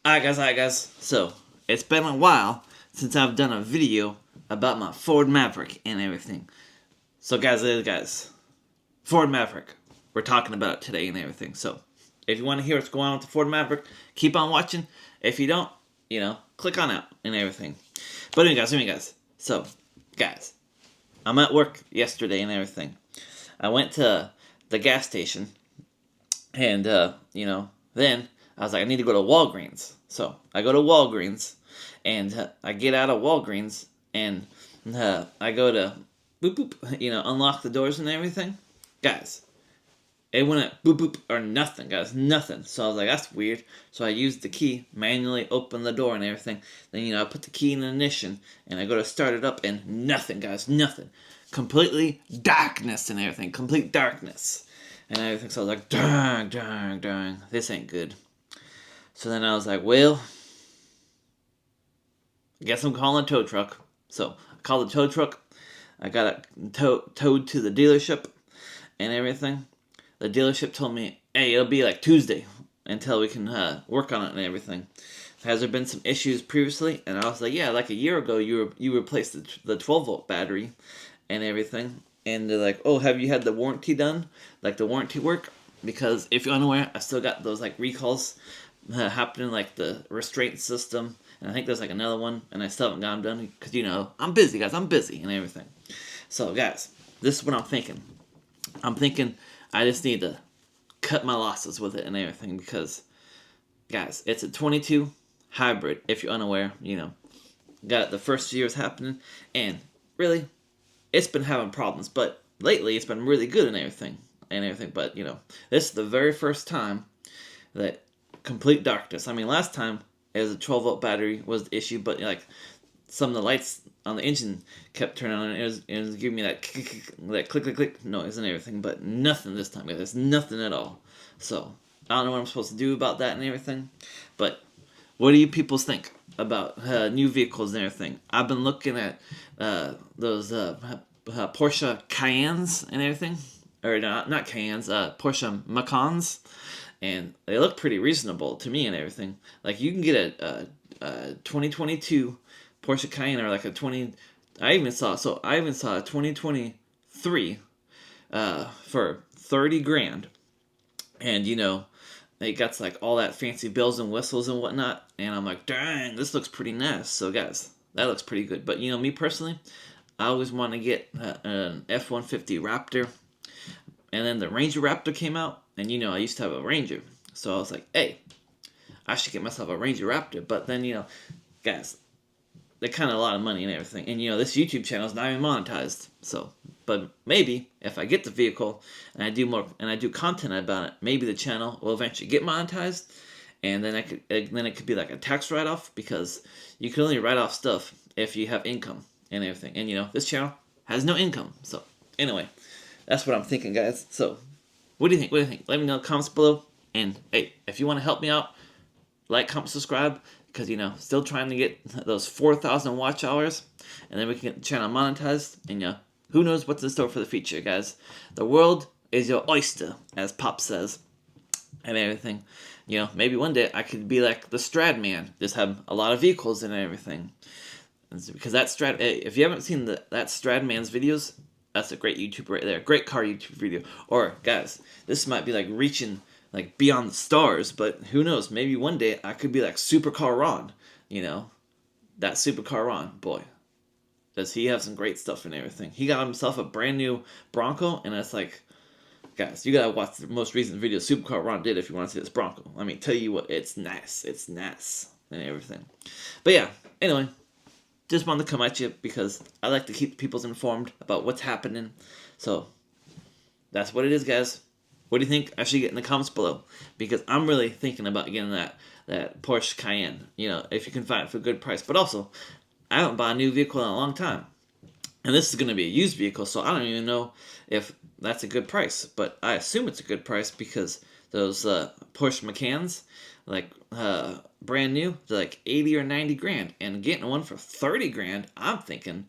Alright guys, so it's been a while since I've done a video about my Ford Maverick and everything. So guys, Ford Maverick, we're talking about it today and everything. So if you want to hear what's going on with the Ford Maverick, keep on watching. If you don't, click on out and everything. But anyway guys, so guys, I'm at work yesterday and everything. I went to the gas station and then I was like, I need to go to Walgreens. So I go to Walgreens, and I get out of Walgreens, and I go to boop boop, unlock the doors and everything. Guys, it wouldn't boop boop or nothing, guys, nothing. So I was like, that's weird. So I used the key, manually open the door and everything. Then I put the key in the ignition, and I go to start it up, and nothing, guys, nothing. Completely darkness and everything, complete darkness and everything. So I was like, dang, this ain't good. So then I was like, well, I guess I'm calling a tow truck. So I called the tow truck. I got it towed to the dealership and everything. The dealership told me, hey, it'll be like Tuesday until we can work on it and everything. Has there been some issues previously? And I was like, yeah, like a year ago you replaced the 12-volt battery and everything. And they're like, oh, have you had the warranty done? Like the warranty work? Because if you're unaware, I still got those like recalls happening, like the restraint system, and I think there's like another one, and I still haven't got them done because I'm busy, guys. I'm busy and everything. So guys, this is what I'm thinking. I'm thinking I just need to cut my losses with it and everything because, guys, it's a 22 hybrid. If you're unaware, got the first years happening, and really, it's been having problems, but lately it's been really good and everything. But this is the very first time that complete darkness. I mean, last time it was a 12-volt battery was the issue, but like some of the lights on the engine kept turning on, and it was giving me that click noise and everything, but nothing this time, guys. There's nothing at all. So I don't know what I'm supposed to do about that and everything. But what do you people think about new vehicles and everything? I've been looking at those Porsche Cayennes and everything, or not Cayennes, Porsche Macans. And they look pretty reasonable to me and everything. Like, you can get a 2022 Porsche Cayenne, or like a 20... I even saw a 2023 for 30 grand. And, it got like all that fancy bells and whistles and whatnot. And I'm like, dang, this looks pretty nice. So, guys, that looks pretty good. But, me personally, I always want to get an F-150 Raptor. And then the Ranger Raptor came out, and I used to have a Ranger. So I was like, hey, I should get myself a Ranger Raptor. But then, guys, they're kind of a lot of money and everything. And, this YouTube channel is not even monetized. So, but maybe if I get the vehicle and I do content about it, maybe the channel will eventually get monetized. And then it could be like a tax write-off, because you can only write off stuff if you have income and everything. And, this channel has no income. So, anyway. That's what I'm thinking, guys. So, what do you think? Let me know in the comments below. And, hey, if you want to help me out, like, comment, subscribe. Because, still trying to get those 4,000 watch hours. And then we can get the channel monetized. And, who knows what's in store for the future, guys. The world is your oyster, as Pop says. And everything. Maybe one day I could be like the Strad Man. Just have a lot of vehicles and everything. Because if you haven't seen that Strad Man's videos... That's a great YouTube right there. Great car YouTube video. Or, guys, this might be like reaching like beyond the stars, but who knows? Maybe one day I could be like Supercar Ron. That Supercar Ron, boy. Does he have some great stuff and everything. He got himself a brand new Bronco, and it's like, guys, you gotta watch the most recent video Supercar Ron did if you want to see this Bronco. I mean, tell you what, it's nice. It's nice and everything. But yeah, anyway. Just wanted to come at you because I like to keep people informed about what's happening. So, that's what it is, guys. What do you think? I should get in the comments below. Because I'm really thinking about getting that Porsche Cayenne. If you can find it for a good price. But also, I haven't bought a new vehicle in a long time. And this is going to be a used vehicle, so I don't even know if that's a good price. But I assume it's a good price because those Porsche Macans, like brand new, they're like 80 or 90 grand. And getting one for 30 grand, I'm thinking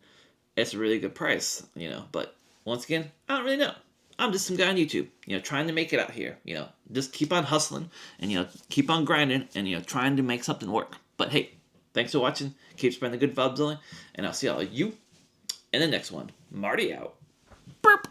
it's a really good price, But once again, I don't really know. I'm just some guy on YouTube, trying to make it out here. Just keep on hustling and, keep on grinding and, trying to make something work. But hey, thanks for watching. Keep spreading the good vibes, and I'll see all of you in the next one. Marty out. Burp.